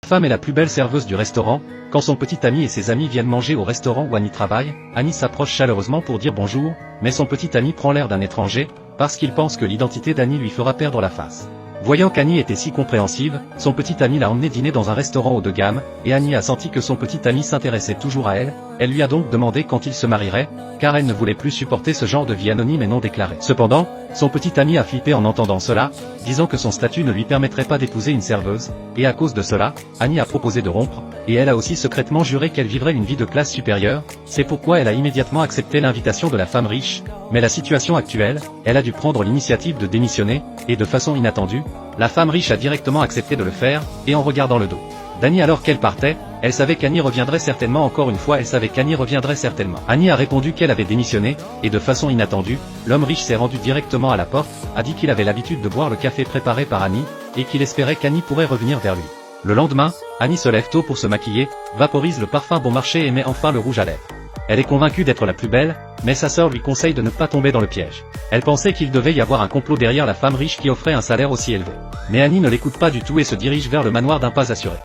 La femme est la plus belle serveuse du restaurant. Quand son petit ami et ses amis viennent manger au restaurant où Annie travaille, Annie s'approche chaleureusement pour dire bonjour, mais son petit ami prend l'air d'un étranger, parce qu'il pense que l'identité d'Annie lui fera perdre la face. Voyant qu'Annie était si compréhensive, son petit ami l'a emmené dîner dans un restaurant haut de gamme, et Annie a senti que son petit ami s'intéressait toujours à elle. Elle lui a donc demandé quand il se marierait, car elle ne voulait plus supporter ce genre de vie anonyme et non déclarée. Cependant, son petit ami a flippé en entendant cela, disant que son statut ne lui permettrait pas d'épouser une serveuse, et à cause de cela, Annie a proposé de rompre, et elle a aussi secrètement juré qu'elle vivrait une vie de classe supérieure. C'est pourquoi elle a immédiatement accepté l'invitation de la femme riche, mais la situation actuelle, elle a dû prendre l'initiative de démissionner, et de façon inattendue, la femme riche a directement accepté de le faire, et en regardant le dos d'Annie alors qu'elle partait, elle savait qu'Annie reviendrait certainement encore une fois, elle savait qu'Annie reviendrait certainement. Annie a répondu qu'elle avait démissionné, et de façon inattendue, l'homme riche s'est rendu directement à la porte, a dit qu'il avait l'habitude de boire le café préparé par Annie, et qu'il espérait qu'Annie pourrait revenir vers lui. Le lendemain, Annie se lève tôt pour se maquiller, vaporise le parfum bon marché et met enfin le rouge à lèvres. Elle est convaincue d'être la plus belle, mais sa sœur lui conseille de ne pas tomber dans le piège. Elle pensait qu'il devait y avoir un complot derrière la femme riche qui offrait un salaire aussi élevé. Mais Annie ne l'écoute pas du tout et se dirige vers le manoir d'un pas assuré.